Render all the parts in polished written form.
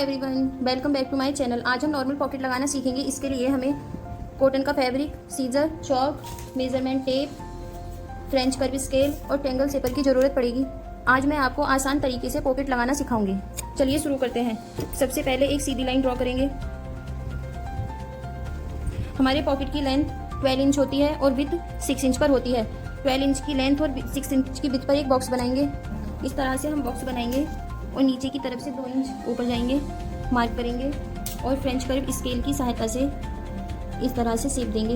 Everyone, welcome back to my channel. आज हम normal pocket लगाना सीखेंगे। इसके लिए हमें कॉटन का fabric, scissor, chalk, measurement tape, French curve scale और टेंगल सेपर की ज़रूरत पड़ेगी। आज मैं आपको आसान तरीके से पॉकेट लगाना सिखाऊंगी। चलिए शुरू करते हैं। सबसे पहले एक सीधी लाइन ड्रॉ करेंगे। हमारे पॉकेट की लेंथ 12 इंच होती है और विड्थ 6 इंच पर होती है। 12 इंच की लेंथ और 6 इंच की विड्थ पर एक बॉक्स बनाएंगे। इस तरह से हम बॉक्स बनाएंगे और नीचे की तरफ से 2 इंच ऊपर जाएंगे, मार्क करेंगे और फ्रेंच कर्व स्केल की सहायता से इस तरह से शेप देंगे।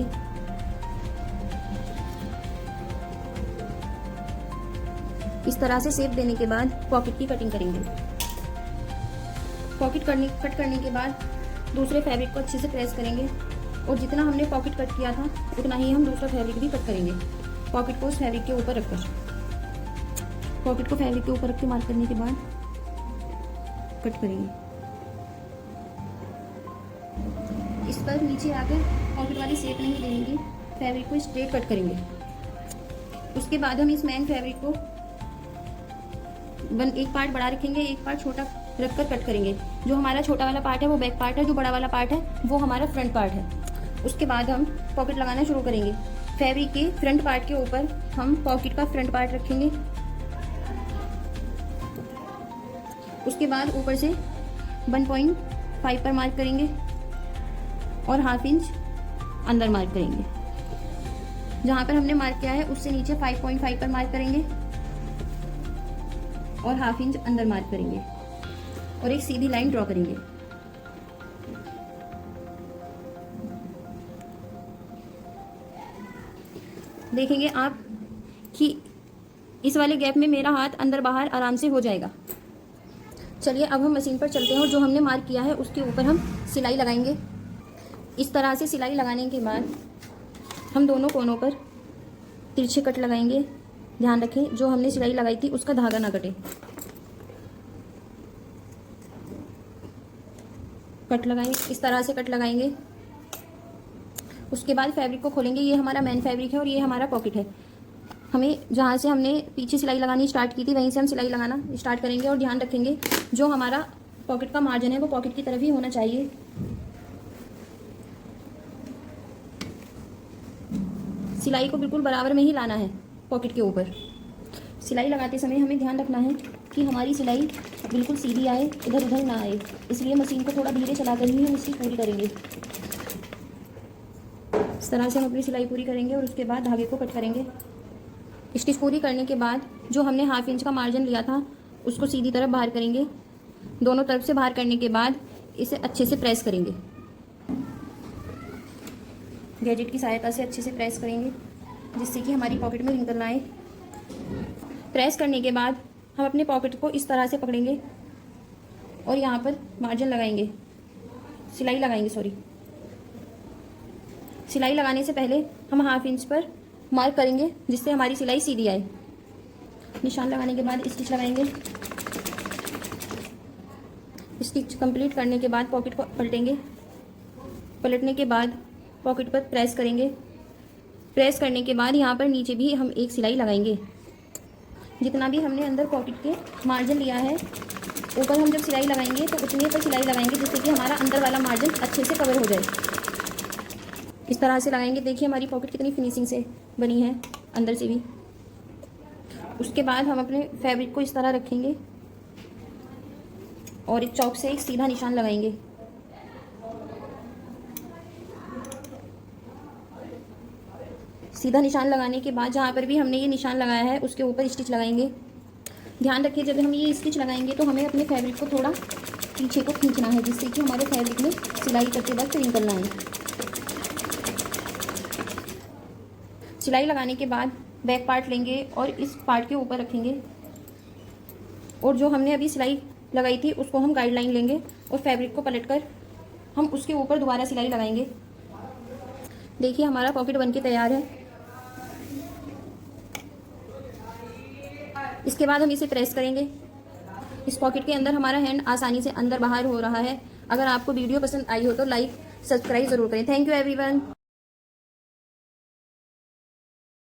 इस तरह से शेप देने के बाद पॉकेट की कटिंग करेंगे। पॉकेट कट करने के बाद दूसरे फैब्रिक को अच्छे से प्रेस करेंगे और जितना हमने पॉकेट कट किया था उतना ही हम दूसरा फैब्रिक भी कट करेंगे। पॉकेट को उस फैब्रिक के ऊपर रखकर, पॉकेट को फैब्रिक के ऊपर रख के मार्क करने के बाद कट करेंगे। इस पर नीचे आकर पॉकेट वाली शेप नहीं देंगे, फैब्रिक को स्ट्रेट कट करेंगे। उसके बाद हम इस मेन फैब्रिक को एक पार्ट बड़ा रखेंगे, एक पार्ट छोटा रखकर कट करेंगे। जो हमारा छोटा वाला पार्ट है वो बैक पार्ट है, जो बड़ा वाला पार्ट है वो हमारा फ्रंट पार्ट है। उसके बाद हम पॉकेट लगाना शुरू करेंगे। फैब्रिक के फ्रंट पार्ट के ऊपर हम पॉकेट का फ्रंट पार्ट रखेंगे। उसके बाद ऊपर से 1.5 पर मार्क करेंगे और ½ इंच अंदर मार्क करेंगे। जहाँ पर हमने मार्क किया है उससे नीचे 5.5 पर मार्क करेंगे और ½ इंच अंदर मार्क करेंगे और एक सीधी लाइन ड्रॉ करेंगे। देखेंगे आप कि इस वाले गैप में मेरा हाथ अंदर बाहर आराम से हो जाएगा। चलिए अब हम मशीन पर चलते हैं और जो हमने मार्क किया है उसके ऊपर हम सिलाई लगाएंगे। इस तरह से सिलाई लगाने के बाद हम दोनों कोनों पर तिरछे कट लगाएंगे। ध्यान रखें जो हमने सिलाई लगाई थी उसका धागा ना कटे। कट लगाएंगे, इस तरह से कट लगाएंगे। उसके बाद फैब्रिक को खोलेंगे। ये हमारा मेन फैब्रिक है और ये हमारा पॉकेट है। हमें जहाँ से हमने पीछे सिलाई लगानी स्टार्ट की थी वहीं से हम सिलाई लगाना स्टार्ट करेंगे और ध्यान रखेंगे जो हमारा पॉकेट का मार्जिन है वो पॉकेट की तरफ ही होना चाहिए। सिलाई को बिल्कुल बराबर में ही लाना है पॉकेट के ऊपर। सिलाई लगाते समय हमें ध्यान रखना है कि हमारी सिलाई बिल्कुल सीधी आए, इधर उधर ना आए। इसलिए मशीन को थोड़ा धीरे चलाकर ही हम इसकी पूरी करेंगे। इस तरह से हम अपनी सिलाई पूरी करेंगे और उसके बाद धागे को कट करेंगे। स्टिच पूरी करने के बाद जो हमने ½ इंच का मार्जिन लिया था उसको सीधी तरफ बाहर करेंगे। दोनों तरफ से बाहर करने के बाद इसे अच्छे से प्रेस करेंगे। गैजेट की सहायता से अच्छे से प्रेस करेंगे जिससे कि हमारी पॉकेट में रिंकल ना आए। प्रेस करने के बाद हम अपने पॉकेट को इस तरह से पकड़ेंगे और यहाँ पर मार्जिन लगाएंगे, सिलाई लगाएंगे सिलाई लगाने से पहले हम ½ इंच पर मार्क करेंगे जिससे हमारी सिलाई सीधी आए। निशान लगाने के बाद स्टिच लगाएंगे। स्टिच कंप्लीट करने के बाद पॉकेट को पलटेंगे। पलटने के बाद पॉकेट पर प्रेस करेंगे। प्रेस करने के बाद यहाँ पर नीचे भी हम एक सिलाई लगाएंगे। जितना भी हमने अंदर पॉकेट के मार्जिन लिया है ऊपर हम जब सिलाई लगाएंगे तो उतने पर सिलाई लगाएंगे जिससे कि हमारा अंदर वाला मार्जिन अच्छे से कवर हो जाए। इस तरह से लगाएंगे। देखिए हमारी पॉकेट कितनी फिनिशिंग से बनी है अंदर से भी। उसके बाद हम अपने फैब्रिक को इस तरह रखेंगे और एक चौक से एक सीधा निशान लगाएंगे। सीधा निशान लगाने के बाद जहाँ पर भी हमने ये निशान लगाया है उसके ऊपर स्टिच लगाएंगे। ध्यान रखिए जब हम ये स्टिच लगाएंगे तो हमें अपने फैब्रिक को थोड़ा पीछे को खींचना है जिससे कि हमारे फैब्रिक में सिलाई करते वक्त रिंकल ना आए। सिलाई लगाने के बाद बैक पार्ट लेंगे और इस पार्ट के ऊपर रखेंगे और जो हमने अभी सिलाई लगाई थी उसको हम गाइडलाइन लेंगे और फैब्रिक को पलटकर हम उसके ऊपर दोबारा सिलाई लगाएंगे। देखिए हमारा पॉकेट बनके तैयार है। इसके बाद हम इसे प्रेस करेंगे। इस पॉकेट के अंदर हमारा हैंड आसानी से अंदर बाहर हो रहा है। अगर आपको वीडियो पसंद आई हो तो लाइक सब्सक्राइब ज़रूर करें। Thank you everyone.